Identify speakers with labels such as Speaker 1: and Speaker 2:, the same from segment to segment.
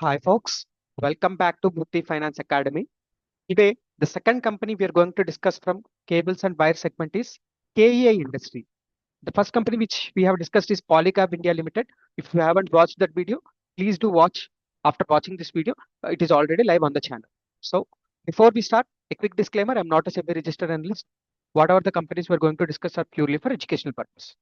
Speaker 1: Hi, folks. Welcome back to Murthy Finance Academy. Today, the second company we are going to discuss from cables and wire segment is KEI Industry. The first company which we have discussed is Polycab India Limited. If you haven't watched that video, please do watch after watching this video. It is already live on the channel. So, before we start, a quick disclaimer: I'm not a SEBI registered analyst. Whatever the companies we're going to discuss are purely for educational purpose.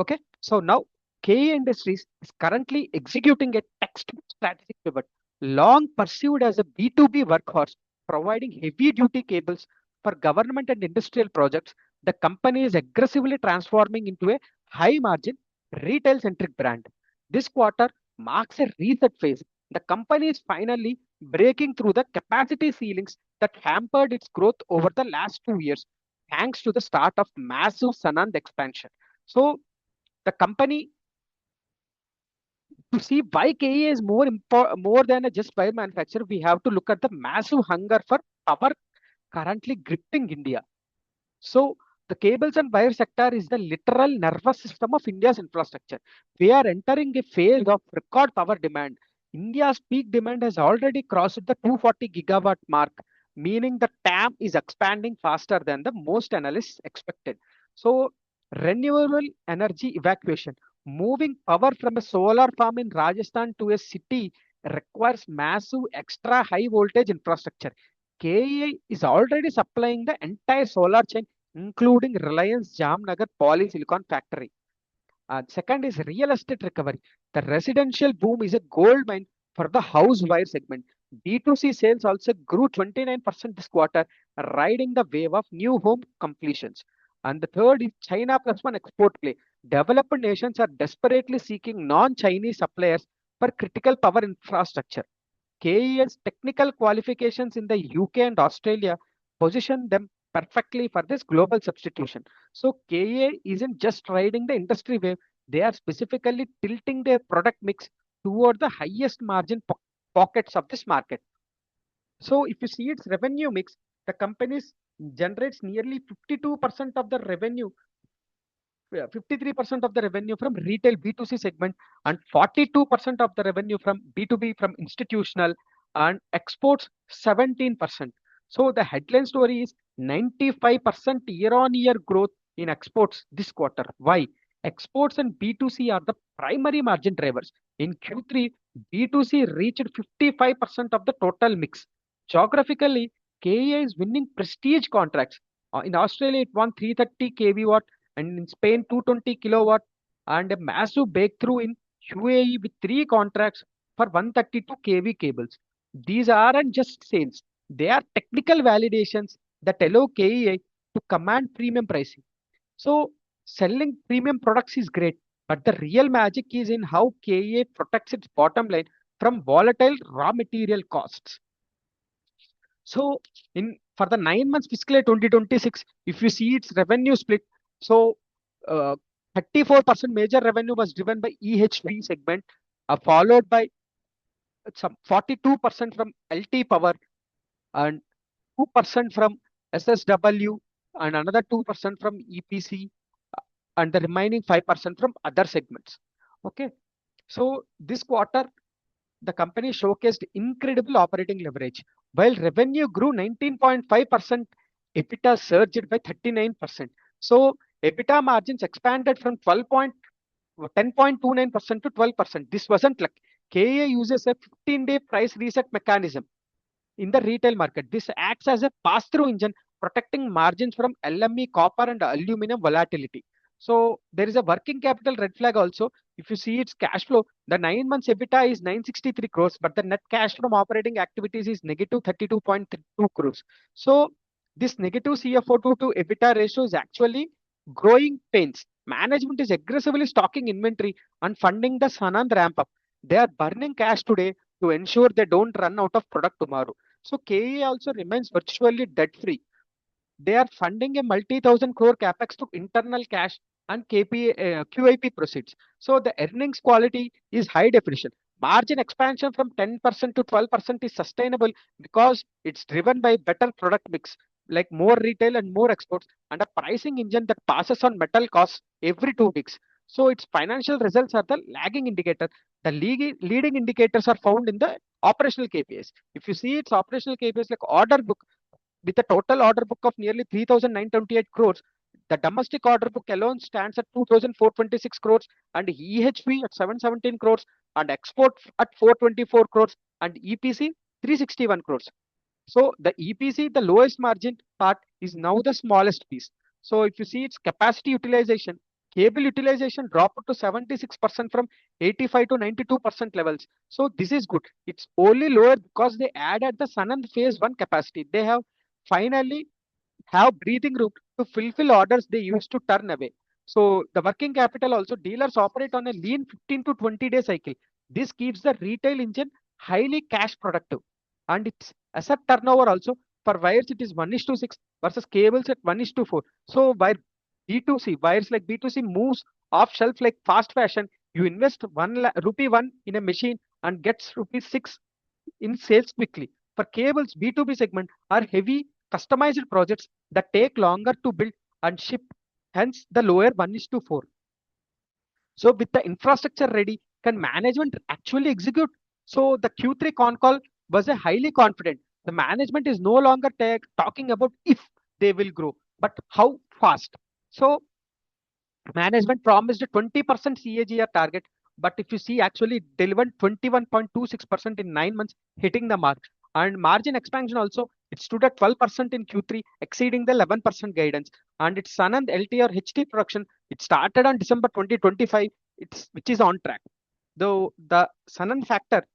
Speaker 1: Okay, so now KE Industries is currently executing a textbook strategic pivot, long pursued as a B2B workhorse, providing heavy duty cables for government and industrial projects. The company is aggressively transforming into a high margin, retail centric brand. This quarter marks a reset phase. The company is finally breaking through the capacity ceilings that hampered its growth over the last 2 years, thanks to the start of massive Sanand expansion. So, the company, to see why KEA is more than a just wire manufacturer, we have to look at the massive hunger for power currently gripping India. So the cables and wire sector is the literal nervous system of India's infrastructure. We are entering a phase of record power demand. India's peak demand has already crossed the 240 gigawatt mark, meaning the TAM is expanding faster than the most analysts expected. So renewable energy evacuation, moving power from a solar farm in Rajasthan to a city requires massive extra high voltage infrastructure. KEI is already supplying the entire solar chain, including Reliance Jamnagar polysilicon factory. Second is real estate recovery. The residential boom is a gold mine for the house wire segment. B2C sales also grew 29% this quarter, riding the wave of new home completions. And the third is China plus one export play. Developed nations are desperately seeking non-Chinese suppliers for critical power infrastructure. KE's technical qualifications in the UK and Australia position them perfectly for this global substitution. So KEA isn't just riding the industry wave, they are specifically tilting their product mix toward the highest margin pockets of this market. So if you see its revenue mix, the companies generates nearly 52% of the revenue, 53% of the revenue from retail B2C segment, and 42% of the revenue from B2B from institutional, and exports 17%. So the headline story is 95% year on year growth in exports this quarter. Why? Exports and B2C are the primary margin drivers. In Q3, B2C reached 55% of the total mix. Geographically, KEA is winning prestige contracts. In Australia, it won 330 kW, and in Spain 220 kilowatt, and a massive breakthrough in UAE with three contracts for 132 kV cables. These aren't just sales, they are technical validations that allow KEI to command premium pricing. So selling premium products is great, but the real magic is in how KEI protects its bottom line from volatile raw material costs. So in for the 9 months fiscal year 2026, if you see its revenue split, so uh, 34% major revenue was driven by EHV segment, followed by some 42% from LT power, and 2% from SSW, and another 2% from EPC, and the remaining 5% from other segments. Okay, so this quarter the company showcased incredible operating leverage. While revenue grew 19.5%, EBITDA surged by 39%. So EBITDA margins expanded from 10.29% to 12%. This wasn't like KA uses a 15-day price reset mechanism in the retail market. This acts as a pass-through engine, protecting margins from LME, copper, and aluminum volatility. So there is a working capital red flag also. If you see its cash flow, the 9 months EBITDA is 963 crores, but the net cash from operating activities is negative 32.2 crores. So this negative CFO2 to EBITDA ratio is actually growing pains. Management is aggressively stocking inventory and funding the Sanand ramp up. They are burning cash today to ensure they don't run out of product tomorrow. So KE also remains virtually debt free. They are funding a multi-thousand crore capex to internal cash and QIP proceeds. So the earnings quality is high definition. Margin expansion from 10% to 12% is sustainable because it's driven by better product mix, like more retail and more exports, and a pricing engine that passes on metal costs every 2 weeks. So its financial results are the lagging indicator. The leading indicators are found in the operational KPIs. If you see its operational KPIs like order book, with a total order book of nearly 3,928 crores, the domestic order book alone stands at 2,426 crores, and EHV at 717 crores, and export at 424 crores, and EPC 361 crores. So the EPC, the lowest margin part, is now the smallest piece. So if you see its capacity utilization, cable utilization dropped to 76% from 85 to 92% levels. So this is good. It's only lower because they added the Sanand phase 1 capacity. They have finally have breathing room to fulfill orders they used to turn away. So the working capital also, dealers operate on a lean 15 to 20-day cycle. This keeps the retail engine highly cash productive. And its asset turnover also, for wires it is 1 is to 6 versus cables at 1 is to 4. So wire B2C, wires like B2C moves off shelf like fast fashion. You invest rupee 1 in a machine and gets rupee 6 in sales quickly. For cables, B2B segment are heavy customized projects that take longer to build and ship, hence the lower 1 is to 4. So with the infrastructure ready, can management actually execute? So the Q3 con call was a highly confident. The management is no longer talking about if they will grow, but how fast. So management promised a 20% CAGR target, but if you see, actually it delivered 21.26% in 9 months, hitting the mark. And margin expansion also, it stood at 12% in Q3, exceeding the 11% guidance. And its Sanand LT or HT production, it started on December 2025, which is on track. Though the Sanand factor,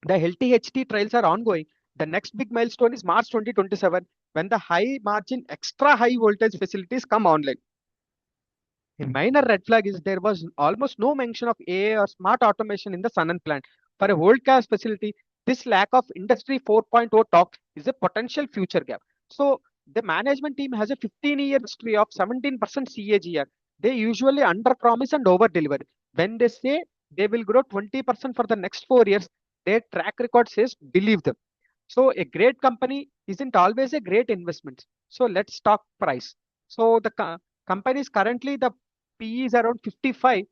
Speaker 1: the LT trials are ongoing. The next big milestone is March 2027, when the high margin extra high voltage facilities come online. A minor red flag is there was almost no mention of AI or smart automation in the Sanand plant. For a world-class facility, this lack of Industry 4.0 talk is a potential future gap. So the management team has a 15-year history of 17% CAGR. They usually under-promise and over-deliver. When they say they will grow 20% for the next 4 years, their track record says believe them. So a great company isn't always a great investment. So let's talk price. So the company is currently, the PE is around 55.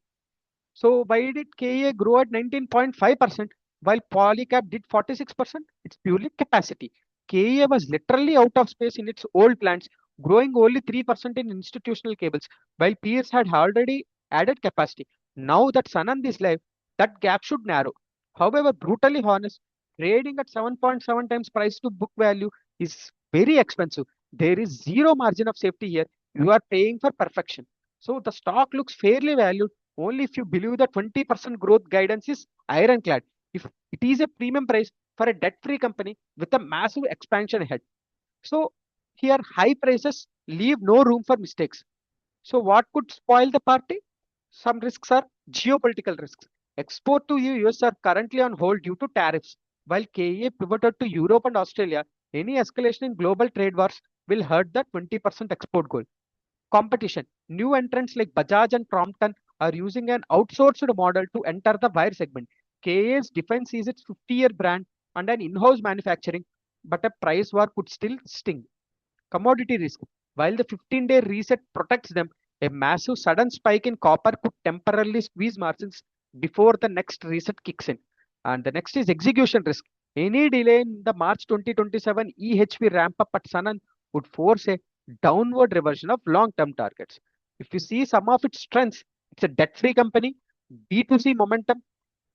Speaker 1: So why did KEI grow at 19.5% while Polycab did 46%? It's purely capacity. KEI was literally out of space in its old plants, growing only 3% in institutional cables, while peers had already added capacity. Now that Sanand is live, that gap should narrow. However, brutally honest, trading at 7.7 times price to book value is very expensive. There is zero margin of safety here. You are paying for perfection. So the stock looks fairly valued only if you believe the 20% growth guidance is ironclad. If it is a premium price for a debt-free company with a massive expansion ahead. So here high prices leave no room for mistakes. So what could spoil the party? Some risks are geopolitical risks. Export to US are currently on hold due to tariffs. While KEA pivoted to Europe and Australia, any escalation in global trade wars will hurt the 20% export goal. Competition. New entrants like Bajaj and Crompton are using an outsourced model to enter the wire segment. KA's defense is its 50-year brand and an in-house manufacturing, but a price war could still sting. Commodity risk. While the 15-day reset protects them, a massive sudden spike in copper could temporarily squeeze margins before the next reset kicks in. And the next is execution risk. Any delay in the March 2027 EHV ramp up at Sanand would force a downward reversion of long-term targets. If you see some of its strengths, it's a debt-free company, B2C momentum,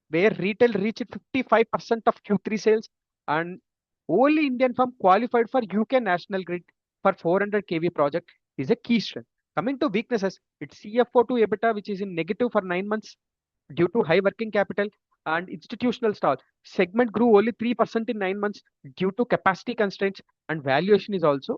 Speaker 1: where retail reached 55% of Q3 sales, and only Indian firm qualified for UK National Grid for 400 kV project is a key strength. Coming to weaknesses, its CFO to EBITDA, which is in negative for 9 months due to high working capital and institutional stall. Segment grew only 3% in 9 months due to capacity constraints, and valuation is also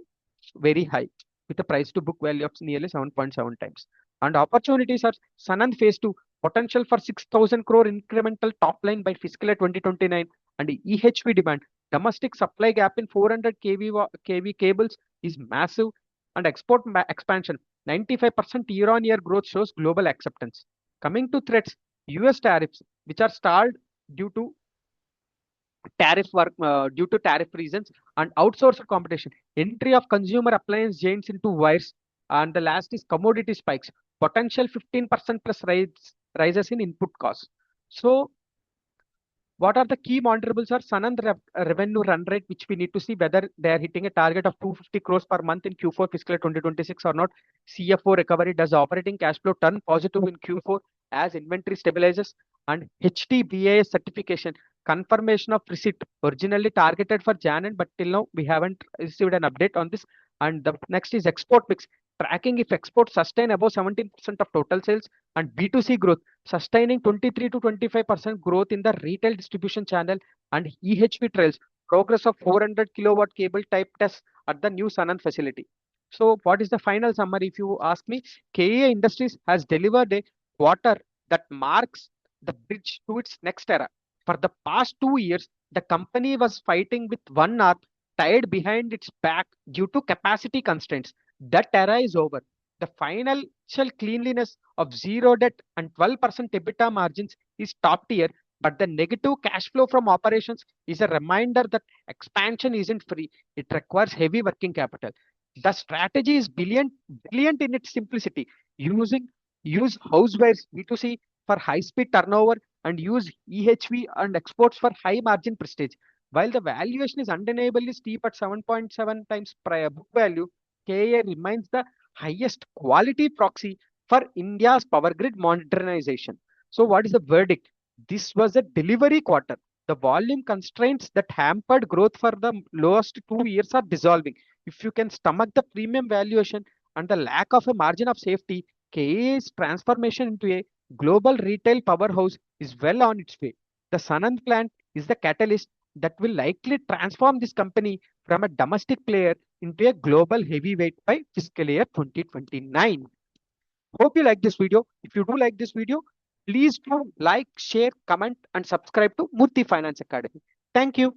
Speaker 1: very high with a price to book value of nearly 7.7 times. And opportunities are Sanand Phase 2, potential for 6,000 crore incremental top line by fiscal year 2029, and EHV demand. Domestic supply gap in 400 kV cables is massive, and export expansion. 95% year on year growth shows global acceptance. Coming to threats, US tariffs, which are stalled due to due to tariff reasons, and outsourced competition, entry of consumer appliance giants into wires, and the last is commodity spikes, potential 15% plus rises in input costs. So what are the key monitorables are Sanand revenue run rate, which we need to see whether they are hitting a target of 250 crores per month in Q4 fiscal 2026 or not. CFO recovery, does operating cash flow turn positive in Q4 as inventory stabilizes? And HTBAS certification, confirmation of receipt, originally targeted for January, but till now we haven't received an update on this. And the next is export mix, tracking if exports sustain above 17% of total sales. And B2C growth, sustaining 23 to 25% growth in the retail distribution channel. And EHV trails, progress of 400 kilowatt cable type tests at the new Sanand facility. So what is the final summary if you ask me? KEI Industries has delivered a quarter that marks the bridge to its next era. For the past 2 years, the company was fighting with one arm tied behind its back due to capacity constraints. That era is over. The financial cleanliness of zero debt and 12% EBITDA margins is top tier, but the negative cash flow from operations is a reminder that expansion isn't free. It requires heavy working capital. The strategy is brilliant in its simplicity. Using use housewares B2C for high speed turnover and use EHV and exports for high margin prestige. While the valuation is undeniably steep at 7.7 times prior book value, KA remains the highest quality proxy for India's power grid modernization. So, what is the verdict? This was a delivery quarter. The volume constraints that hampered growth for the last 2 years are dissolving. If you can stomach the premium valuation and the lack of a margin of safety, KA's transformation into a global retail powerhouse is well on its way. The Sanand plant is the catalyst that will likely transform this company from a domestic player into a global heavyweight by fiscal year 2029. Hope you like this video. If you do like this video, please do like, share, comment, and subscribe to Murthy Finance Academy. Thank you.